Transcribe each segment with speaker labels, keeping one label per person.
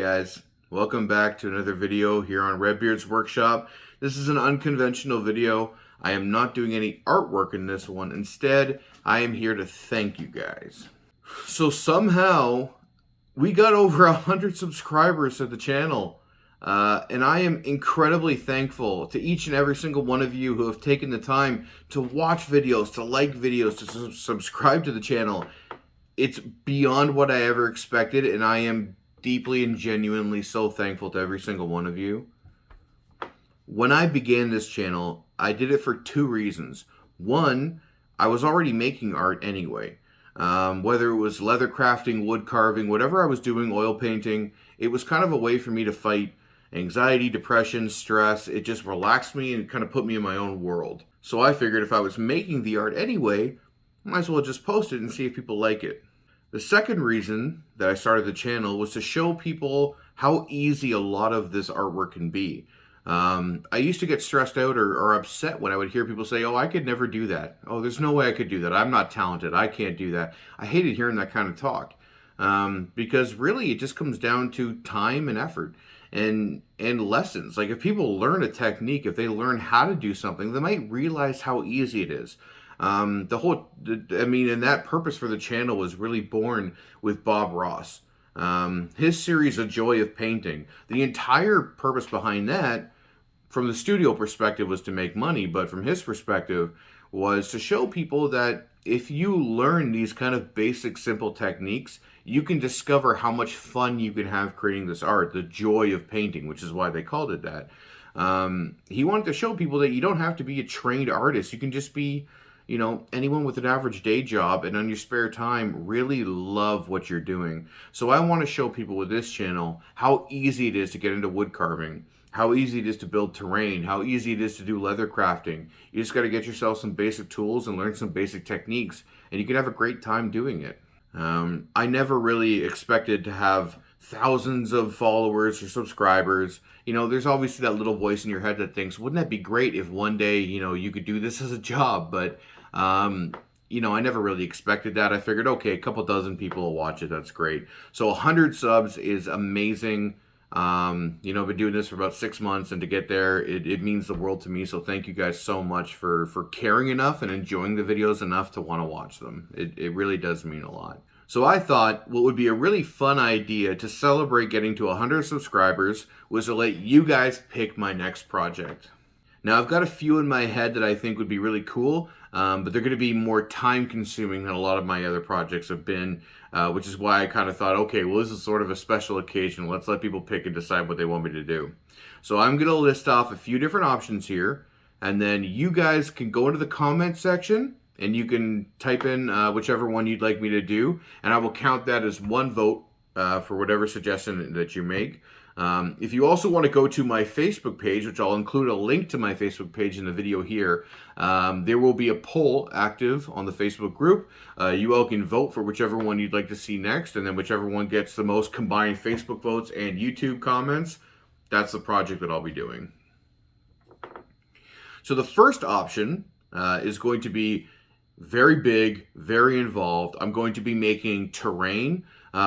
Speaker 1: guys, welcome back to another video here on Redbeard's Workshop. This is an unconventional video. I am not doing any artwork in this one. Instead, I am here to thank you guys. So somehow, we got over 100 subscribers to the channel. And I am incredibly thankful to each and every single one of you who have taken the time to watch videos, to like videos, to subscribe to the channel. It's beyond what I ever expected, and I am deeply and genuinely so thankful to every single one of you. When I began this channel, I did it for two reasons. One, I was already making art anyway. Whether it was leather crafting, wood carving, whatever I was doing, oil painting, it was kind of a way for me to fight anxiety, depression, stress. It just relaxed me and kind of put me in my own world. So I figured if I was making the art anyway, I might as well just post it and see if people like it. The second reason that I started the channel was to show people how easy a lot of this artwork can be. I used to get stressed out or upset when I would hear people say, oh, I could never do that. Oh, there's no way I could do that. I'm not talented. I can't do that. I hated hearing that kind of talk because really it just comes down to time and effort and lessons. Like if people learn a technique, if they learn how to do something, they might realize how easy it is. And that purpose for the channel was really born with Bob Ross. His series, A Joy of Painting. The entire purpose behind that, from the studio perspective, was to make money, but from his perspective was to show people that if you learn these kind of basic, simple techniques, you can discover how much fun you can have creating this art, the joy of painting, which is why they called it that. He wanted to show people that you don't have to be a trained artist. You can just be, anyone with an average day job and on your spare time really love what you're doing. So I want to show people with this channel how easy it is to get into wood carving, how easy it is to build terrain, how easy it is to do leather crafting. You just got to get yourself some basic tools and learn some basic techniques, and you can have a great time doing it. I never really expected to have thousands of followers or subscribers. There's obviously that little voice in your head that thinks, wouldn't that be great if one day, you could do this as a job? But, I never really expected that. I figured, okay, a couple dozen people will watch it. That's great. So 100 subs is amazing. I've been doing this for about 6 months, and to get there, it means the world to me. So thank you guys so much for caring enough and enjoying the videos enough to want to watch them. It really does mean a lot. So I thought what would be a really fun idea to celebrate getting to 100 subscribers was to let you guys pick my next project. Now I've got a few in my head that I think would be really cool, but they're going to be more time consuming than a lot of my other projects have been, which is why I kind of thought, okay, well, this is sort of a special occasion. Let's let people pick and decide what they want me to do. So I'm going to list off a few different options here, and then you guys can go into the comment section and you can type in whichever one you'd like me to do, and I will count that as one vote for whatever suggestion that you make. If you also want to go to my Facebook page, which I'll include a link to my Facebook page in the video here, there will be a poll active on the Facebook group. You all can vote for whichever one you'd like to see next, and then whichever one gets the most combined Facebook votes and YouTube comments, that's the project that I'll be doing. So the first option is going to be very big, very involved. I'm going to be making terrain.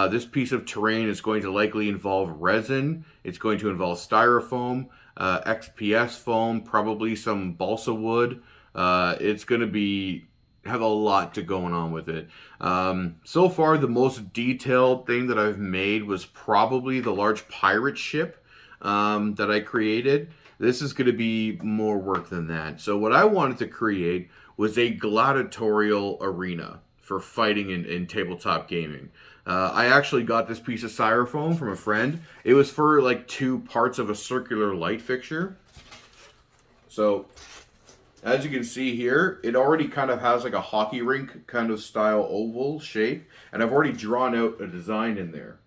Speaker 1: This piece of terrain is going to likely involve resin. It's going to involve styrofoam, XPS foam, probably some balsa wood. It's going to have a lot going on with it. So far, the most detailed thing that I've made was probably the large pirate ship that I created. This is going to be more work than that. So what I wanted to create was a gladiatorial arena for fighting in tabletop gaming. I actually got this piece of styrofoam from a friend. It was for like 2 parts of a circular light fixture. So as you can see here, it already kind of has like a hockey rink kind of style oval shape, and I've already drawn out a design in there.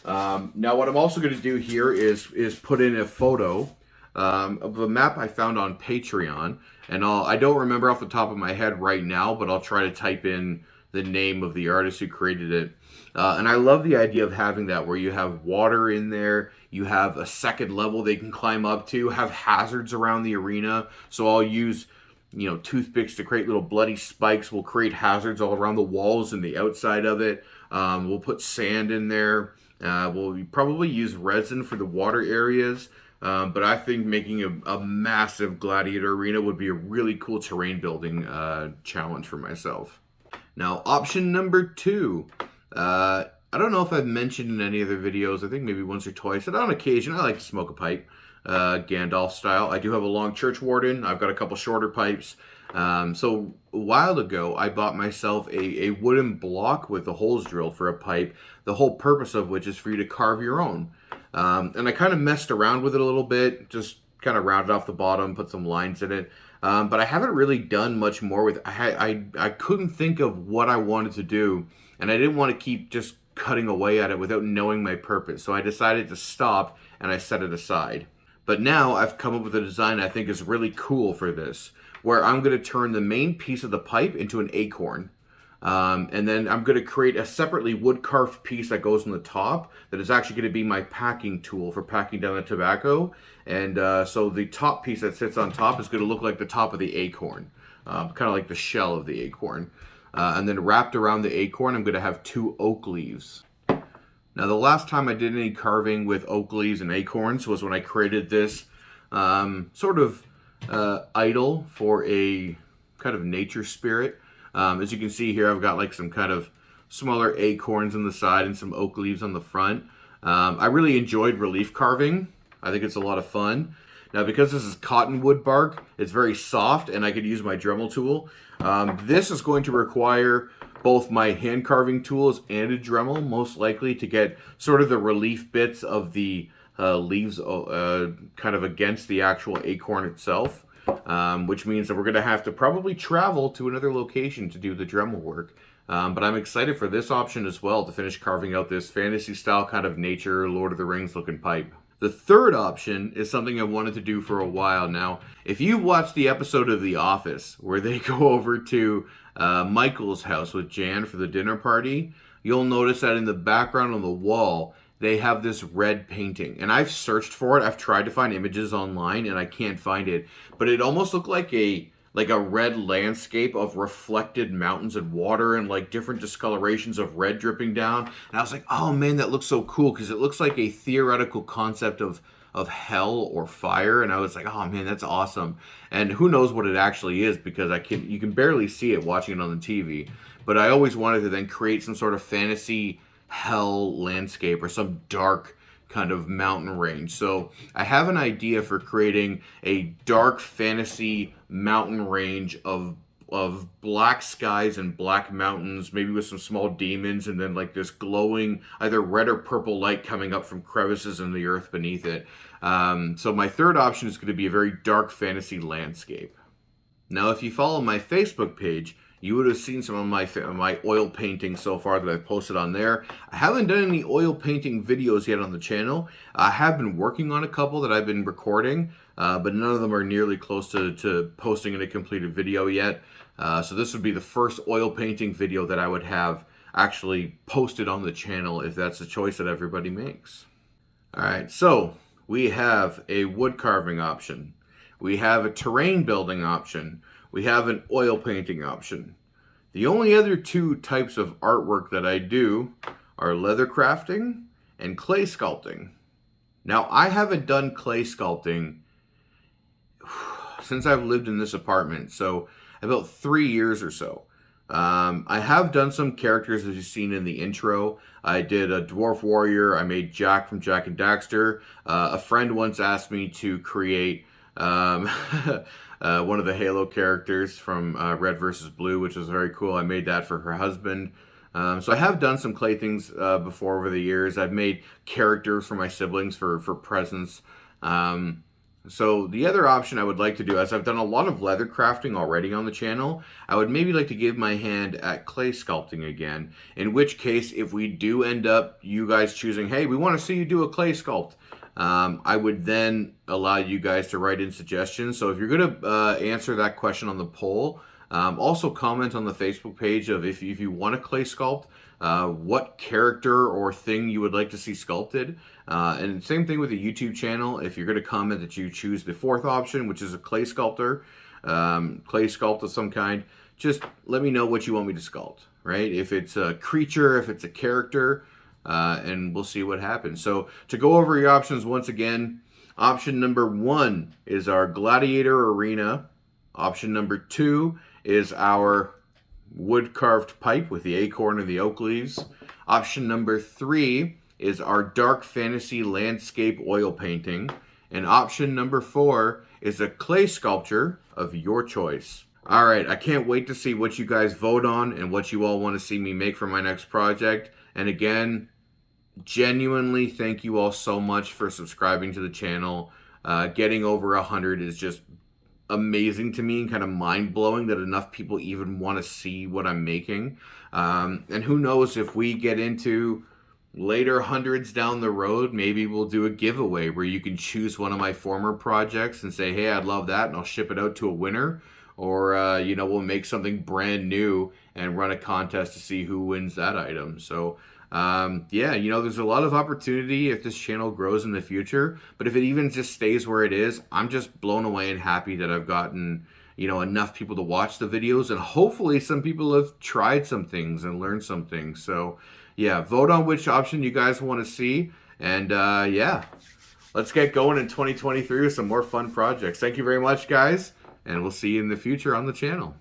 Speaker 1: Now what I'm also going to do here is put in a photo of a map I found on Patreon, and I don't remember off the top of my head right now, but I'll try to type in the name of the artist who created it. And I love the idea of having that where you have water in there, you have a second level they can climb up to, have hazards around the arena. So I'll use, toothpicks to create little bloody spikes. We'll create hazards all around the walls and the outside of it. We'll put sand in there. We'll probably use resin for the water areas, but I think making a massive gladiator arena would be a really cool terrain building challenge for myself. Now, option number 2. I don't know if I've mentioned in any other videos, I think maybe once or twice, and on occasion I like to smoke a pipe, Gandalf style. I do have a long church warden. I've got a couple shorter pipes. So a while ago, I bought myself a wooden block with the holes drilled for a pipe, the whole purpose of which is for you to carve your own. And I kind of messed around with it a little bit, just kind of rounded off the bottom, put some lines in it. But I haven't really done much more with it. I couldn't think of what I wanted to do, and I didn't want to keep just cutting away at it without knowing my purpose. So I decided to stop, and I set it aside. But now I've come up with a design I think is really cool for this, where I'm going to turn the main piece of the pipe into an acorn. And then I'm going to create a separately wood-carved piece that goes on the top that is actually going to be my packing tool for packing down the tobacco. And so the top piece that sits on top is going to look like the top of the acorn, kind of like the shell of the acorn. And then wrapped around the acorn, I'm going to have 2 oak leaves. Now, the last time I did any carving with oak leaves and acorns was when I created this sort of idol for a kind of nature spirit. As you can see here, I've got like some kind of smaller acorns on the side and some oak leaves on the front. I really enjoyed relief carving. I think it's a lot of fun. Now, because this is cottonwood bark, it's very soft and I could use my Dremel tool. This is going to require both my hand carving tools and a Dremel, most likely, to get sort of the relief bits of the leaves kind of against the actual acorn itself. Which means that we're going to have to probably travel to another location to do the Dremel work. But I'm excited for this option as well, to finish carving out this fantasy style kind of nature, Lord of the Rings looking pipe. The third option is something I wanted to do for a while now. If you've watched the episode of The Office where they go over to Michael's house with Jan for the dinner party, you'll notice that in the background on the wall, they have this red painting. And I've searched for it. I've tried to find images online and I can't find it. But it almost looked like a red landscape of reflected mountains and water and like different discolorations of red dripping down. And I was like, oh man, that looks so cool, because it looks like a theoretical concept of hell or fire. And I was like, oh man, that's awesome. And who knows what it actually is, because you can barely see it watching it on the TV. But I always wanted to then create some sort of fantasy hell landscape or some dark kind of mountain range. So I have an idea for creating a dark fantasy mountain range of black skies and black mountains, maybe with some small demons, and then like this glowing either red or purple light coming up from crevices in the earth beneath it. So my third option is going to be a very dark fantasy landscape. Now, if you follow my Facebook page, you would have seen some of my oil paintings so far that I've posted on there. I haven't done any oil painting videos yet on the channel. I have been working on a couple that I've been recording, but none of them are nearly close to posting in a completed video yet. So this would be the first oil painting video that I would have actually posted on the channel, if that's the choice that everybody makes. All right, so we have a wood carving option. We have a terrain building option. We have an oil painting option. The only other 2 types of artwork that I do are leather crafting and clay sculpting. Now, I haven't done clay sculpting since I've lived in this apartment, so about 3 years or so. I have done some characters, as you've seen in the intro. I did a dwarf warrior. I made Jack from Jack and Daxter. A friend once asked me to create one of the Halo characters from Red vs. Blue, which was very cool. I made that for her husband. So I have done some clay things before over the years. I've made characters for my siblings for presents. So the other option I would like to do, as I've done a lot of leather crafting already on the channel, I would maybe like to give my hand at clay sculpting again. In which case, if we do end up you guys choosing, hey, we want to see you do a clay sculpt, I would then allow you guys to write in suggestions. So if you're going to answer that question on the poll, also comment on the Facebook page of if you want a clay sculpt, what character or thing you would like to see sculpted. And same thing with the YouTube channel. If you're going to comment that you choose the 4th option, which is a clay sculptor, clay sculpt of some kind, just let me know what you want me to sculpt, right? If it's a creature, if it's a character, and we'll see what happens. So to go over your options once again, option number 1 is our Gladiator Arena. Option number 2 is our wood carved pipe with the acorn and the oak leaves. Option number 3 is our dark fantasy landscape oil painting. And option number 4 is a clay sculpture of your choice. All right, I can't wait to see what you guys vote on and what you all want to see me make for my next project. And again, genuinely thank you all so much for subscribing to the channel. Getting over 100 is just amazing to me and kind of mind-blowing that enough people even want to see what I'm making. And who knows, if we get into later hundreds down the road, maybe we'll do a giveaway where you can choose one of my former projects and say, hey, I'd love that, and I'll ship it out to a winner. Or, you know, we'll make something brand new and run a contest to see who wins that item. So, yeah, you know, there's a lot of opportunity if this channel grows in the future. But if it even just stays where it is, I'm just blown away and happy that I've gotten, you know, enough people to watch the videos. And hopefully some people have tried some things and learned some things. So, yeah, vote on which option you guys want to see. And, yeah, let's get going in 2023 with some more fun projects. Thank you very much, guys. And we'll see you in the future on the channel.